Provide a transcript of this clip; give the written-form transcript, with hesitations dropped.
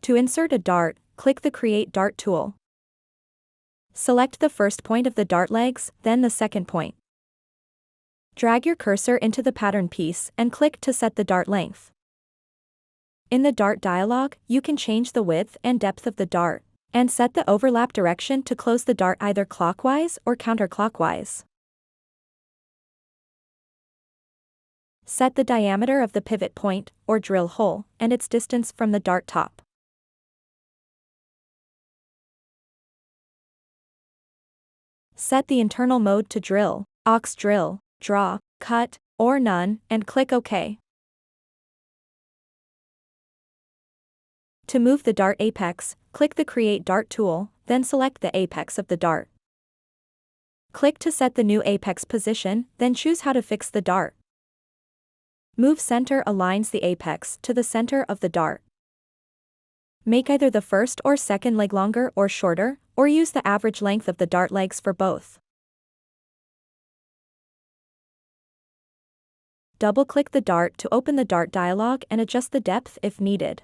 To insert a dart, click the Create Dart tool. Select the first point of the dart legs, then the second point. Drag your cursor into the pattern piece and click to set the dart length. In the Dart dialog, you can change the width and depth of the dart, and set the overlap direction to close the dart either clockwise or counterclockwise. Set the diameter of the pivot point, or drill hole, and its distance from the dart top. Set the internal mode to drill, aux drill, draw, cut, or none, and click OK. To move the dart apex, click the Create Dart tool, then select the apex of the dart. Click to set the new apex position, then choose how to fix the dart. Move Center aligns the apex to the center of the dart. Make either the first or second leg longer or shorter, or use the average length of the dart legs for both. Double-click the dart to open the Dart dialog and adjust the depth if needed.